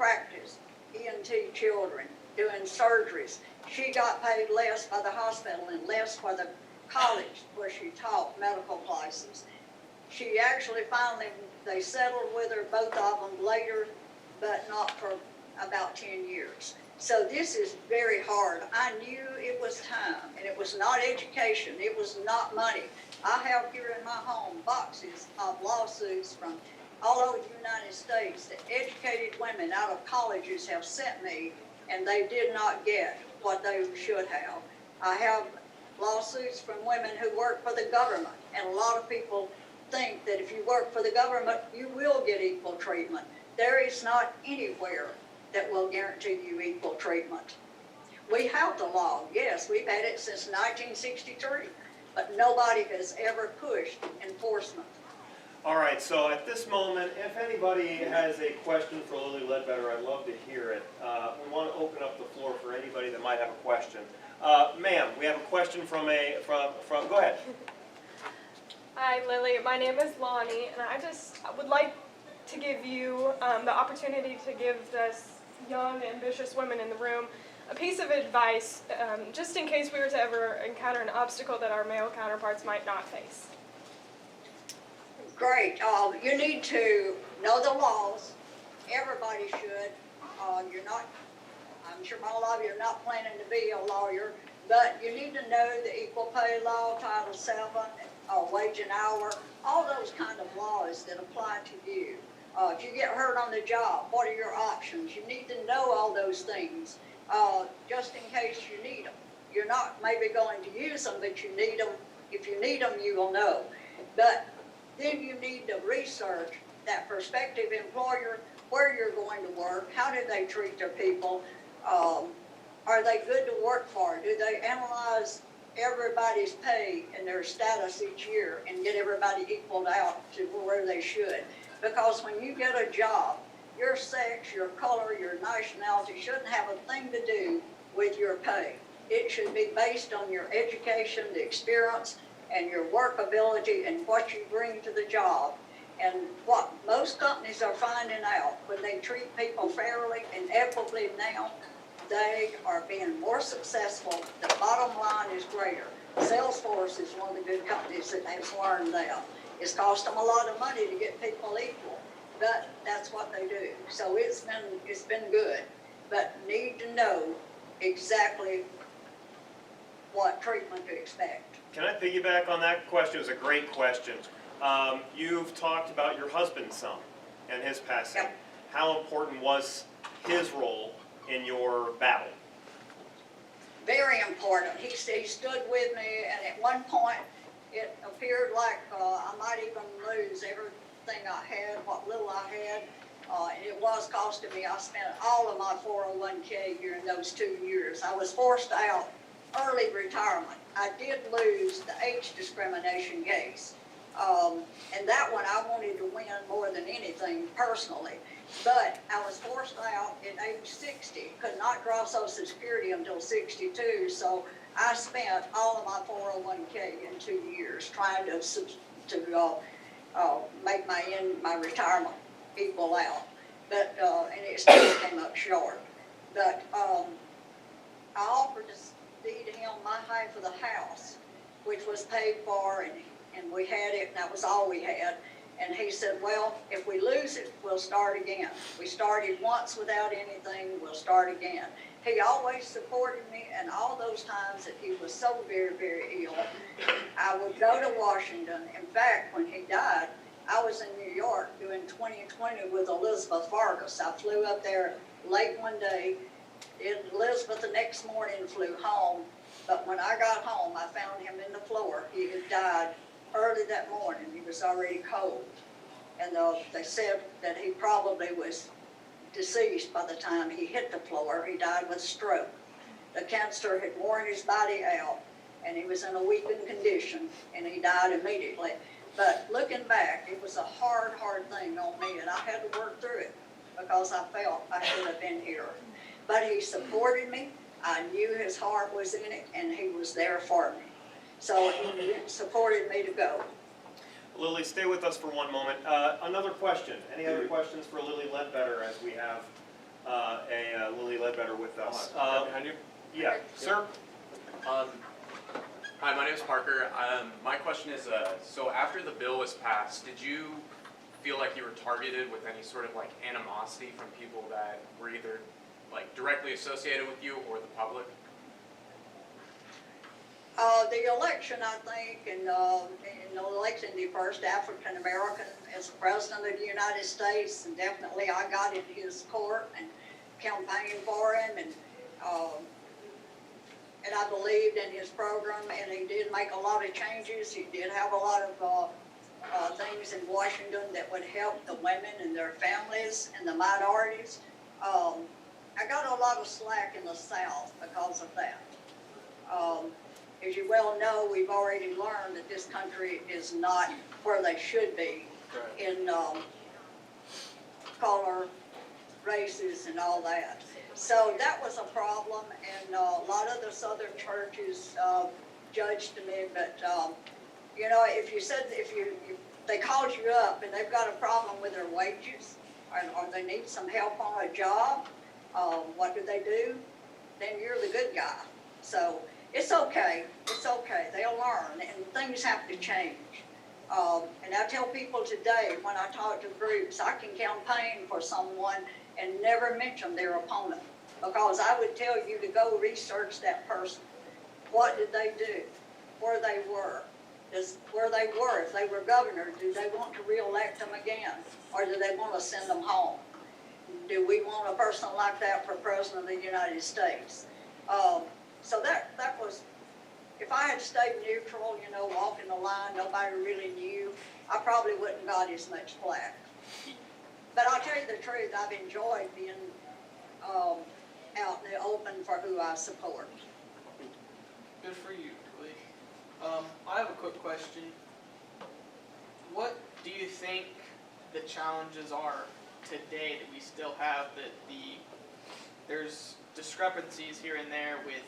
practice ENT children, doing surgeries. She got paid less by the hospital and less for the college where she taught medical classes. She actually finally, they settled with her, both of them later, but not for about 10 years. So this is very hard. I knew it was time, and it was not education, it was not money. I have here in my home boxes of lawsuits from all over the United States that educated women out of colleges have sent me, and they did not get what they should have. I have lawsuits from women who work for the government, and a lot of people think that if you work for the government, you will get equal treatment. There is not anywhere that will guarantee you equal treatment. We have the law, yes, we've had it since 1963, but nobody has ever pushed enforcement. All right, so at this moment, if anybody has a question for Lilly Ledbetter, I'd love to hear it. We want to open up the floor for anybody that might have a question. Ma'am, we have a question from go ahead. Hi, Lilly. My name is Lonnie, and I would like to give you the opportunity to give this young, ambitious women in the room a piece of advice, just in case we were to ever encounter an obstacle that our male counterparts might not face. Great. You need to know the laws. Everybody should. You're not, I'm sure a lot of you are not planning to be a lawyer, but you need to know the Equal Pay Law, Title VII, Wage and Hour, all those kind of laws that apply to you. If you get hurt on the job, what are your options? You need to know all those things, just in case you need them. You're not maybe going to use them, but you need them. If you need them, you will know. But then you need to research that prospective employer, where you're going to work, how do they treat their people, are they good to work for, do they analyze everybody's pay and their status each year and get everybody equaled out to where they should. Because when you get a job, your sex, your color, your nationality shouldn't have a thing to do with your pay. It should be based on your education, the experience, and your work ability and what you bring to the job. And what most companies are finding out, when they treat people fairly and equitably now, they are being more successful. The bottom line is greater. Salesforce is one of the good companies that has learned that. It's cost them a lot of money to get people equal, but that's what they do. So it's been good, but need to know exactly what treatment to expect. Can I piggyback on that question? It was a great question. You've talked about your husband some and his passing. Yep. How important was his role in your battle? Very important. He stood with me, and at one point it appeared like I might even lose everything I had, what little I had, and it was costing me. I spent all of my 401k during those 2 years. I was forced out early retirement. I did lose the age discrimination case, and that one I wanted to win more than anything personally. But I was forced out at age 60, could not draw Social Security until 62, so I spent all of my 401k in 2 years trying to make my retirement equal out, but and it still came up short. But I offered to deed him my half of the house, which was paid for, and we had it, and that was all we had. And he said, well, if we lose it, we'll start again. We started once without anything, we'll start again. He always supported me, and all those times that he was so very, very ill, I would go to Washington. In fact, when he died, I was in New York doing 2020 with Elizabeth Vargas. I flew up there late one day. Elizabeth the next morning flew home, but when I got home, I found him in the floor. He had died early that morning. He was already cold, and they said that he probably was deceased by the time he hit the floor. He died with stroke. The cancer had worn his body out, and he was in a weakened condition, and he died immediately. But looking back, it was a hard thing on me, and I had to work through it because I felt I should have been here. But he supported me. I knew his heart was in it, and he was there for me. So he supported me to go. Lilly, stay with us for one moment. Another question. Any other questions for Lilly Ledbetter as we have Lilly Ledbetter with us. Behind you. Yeah, sir? Hi, my name is Parker. My question is, so after the bill was passed, did you feel like you were targeted with any sort of like animosity from people that were either like directly associated with you or the public? The election, I think, in the election, the first African American as president of the United States, and definitely I got in his court and campaigned for him, and I believed in his program, and he did make a lot of changes. He did have a lot of things in Washington that would help the women and their families and the minorities. I got a lot of slack in the South because of that. As you well know, we've already learned that this country is not where they should be in color, races, and all that. So that was a problem, and a lot of the Southern churches judged me. But you know, if they called you up and they've got a problem with their wages, or they need some help on a job, what do? Then you're the good guy. So it's okay. It's okay. They'll learn, and things have to change. And I tell people today, when I talk to groups, I can campaign for someone and never mention their opponent, because I would tell you to go research that person. What did they do? Where they were? If they were governor, do they want to re-elect them again? Or do they want to send them home? Do we want a person like that for president of the United States? So that was, if I had stayed neutral, you know, walking the line, nobody really knew, I probably wouldn't got as much flack. But I'll tell you the truth, I've enjoyed being out in the open for who I support. Good for you, Lee. I have a quick question. What do you think the challenges are today that we still have, that there's discrepancies here and there with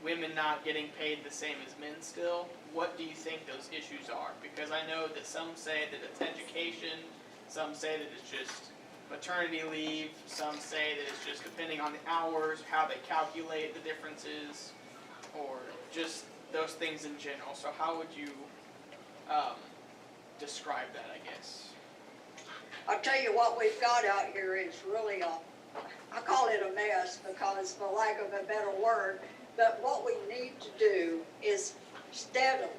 women not getting paid the same as men still? What do you think those issues are? Because I know that some say that it's education, some say that it's just maternity leave, some say that it's just depending on the hours, how they calculate the differences, or just those things in general. So how would you describe that, I guess? I'll tell you what we've got out here is really I call it a mess, because for lack of a better word, but what we need to do is steadily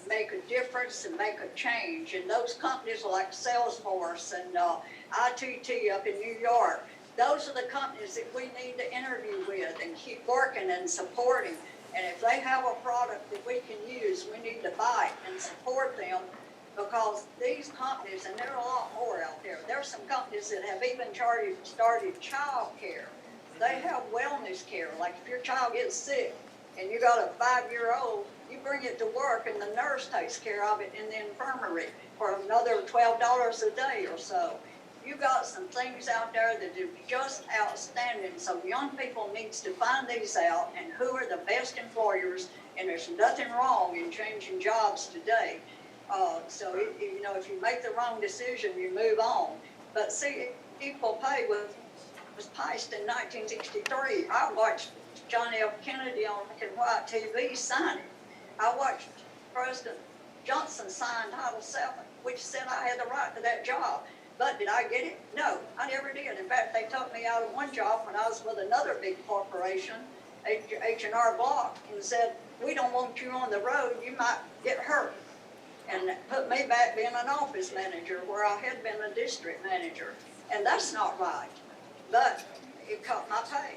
make a difference and make a change. And those companies like Salesforce and ITT up in New York, those are the companies that we need to interview with and keep working and supporting. And if they have a product that we can use, we need to buy it and support them, because these companies, and there are a lot more out there, there are some companies that have even started child care. They have wellness care, like if your child gets sick and you got a 5-year-old, you bring it to work and the nurse takes care of it in the infirmary for another $12 a day or so. You got some things out there that are just outstanding. So young people needs to find these out, and who are the best employers, and there's nothing wrong in changing jobs today. So you know, if you make the wrong decision, you move on. But see, equal pay was passed in 1963. I watched John F. Kennedy on black and white TV sign it. I watched President Johnson sign Title VII, which said I had the right to that job. But did I get it? No, I never did. In fact, they took me out of one job when I was with another big corporation, H&R Block, and said, we don't want you on the road, you might get hurt. And put me back being an office manager where I had been a district manager. And that's not right. But it cut my pay.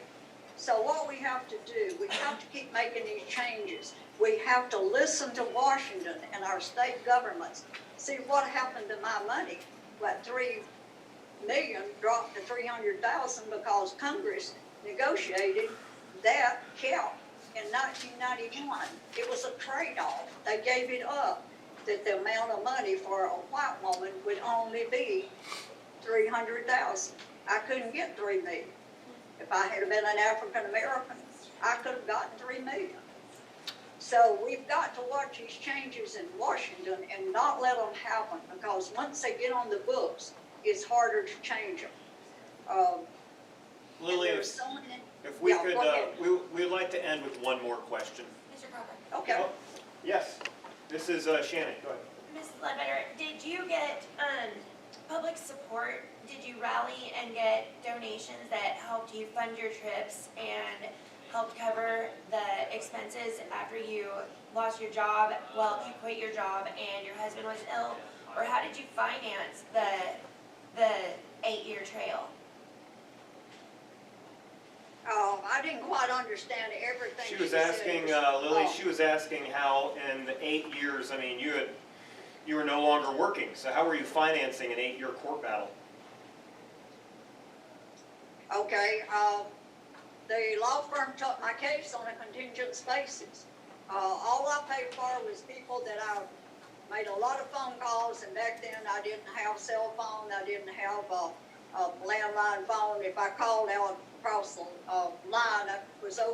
So what we have to do, we have to keep making these changes. We have to listen to Washington and our state governments. See what happened to my money. What, $3 million dropped to $300,000 because Congress negotiated that cap in 1991. It was a trade-off. They gave it up, that the amount of money for a white woman would only be $300,000. I couldn't get $3 million. If I had been an African American, I could have gotten $3 million. So we've got to watch these changes in Washington and not let them happen, because once they get on the books, it's harder to change them. Lily, there's so many, if we Yeah, could, go ahead. we'd like to end with one more question. Mr. Crocker. okay. Oh, yes, this is Shannon, go ahead. Mrs. Ledbetter, did you get public support? Did you rally and get donations that helped you fund your trips and helped cover the expenses after you lost your job, well, you quit your job and your husband was ill? Or how did you finance the 8-year trail? I didn't quite understand everything She was said. asking, Lily, she was asking how in the 8 years, I mean, you were no longer working, so how were you financing an 8-year court battle? Okay, the law firm took my case on a contingent basis. All I paid for was people that I made a lot of phone calls, and back then I didn't have cell phone, I didn't have a landline phone. If I called out across the line, I was a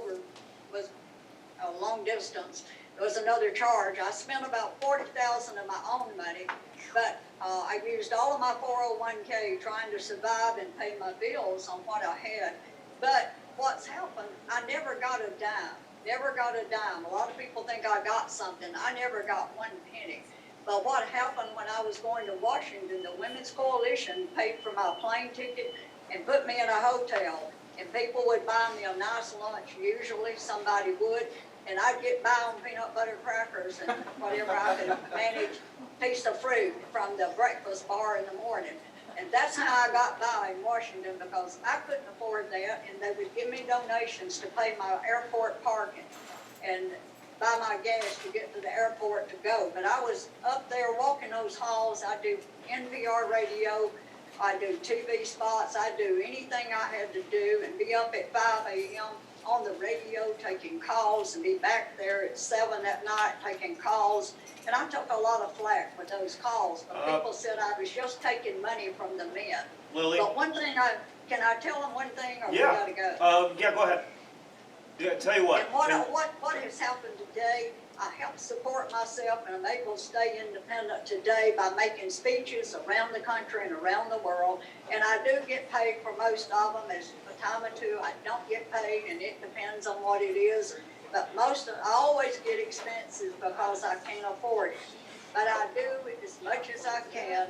long distance. There was another charge. I spent about $40,000 of my own money, but I used all of my 401k trying to survive and pay my bills on what I had. But what's happened, I never got a dime. Never got a dime. A lot of people think I got something. I never got one penny. But what happened when I was going to Washington, the Women's Coalition paid for my plane ticket and put me in a hotel. And people would buy me a nice lunch. Usually somebody would. And I'd get by on peanut butter crackers and whatever I could manage, piece of fruit from the breakfast bar in the morning. And that's how I got by in Washington, because I couldn't afford that, and they would give me donations to pay my airport parking and buy my gas to get to the airport to go. But I was up there walking those halls. I do NPR radio, I do TV spots, I do anything I had to do, and be up at 5 a.m. on the radio taking calls, and be back there at 7 at night taking calls. And I took a lot of flack with those calls, but people said I was just taking money from the men. Lily? But one thing, can I tell them one thing, or we Yeah. gotta go? Yeah, go ahead. Yeah, tell you what. And what has happened today, I help support myself, and I'm able to stay independent today by making speeches around the country and around the world. And I do get paid for most of them. As a time or two, I don't get paid, and it depends on what it is. But I always get expenses because I can't afford it. But I do it as much as I can,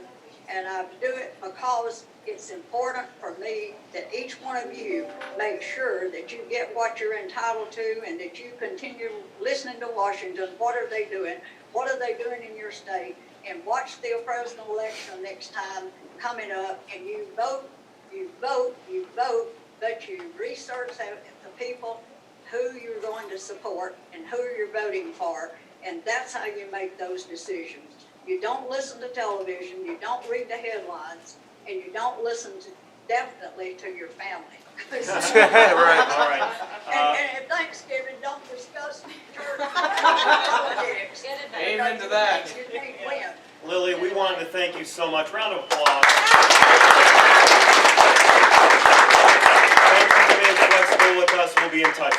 and I do it because it's important for me that each one of you make sure that you get what you're entitled to, and that you continue listening to Washington. What are they doing? What are they doing in your state? And watch the presidential election next time coming up, and you vote, but you research the people who you're going to support and who you're voting for, and that's how you make those decisions. You don't listen to television, you don't read the headlines, and you don't listen definitely to your family. Right, all right. And at Thanksgiving, don't discuss church politics. Amen to that. You can't win. Lily, we wanted to thank you so much. Round of applause. Thank you for being flexible with us. We'll be in touch.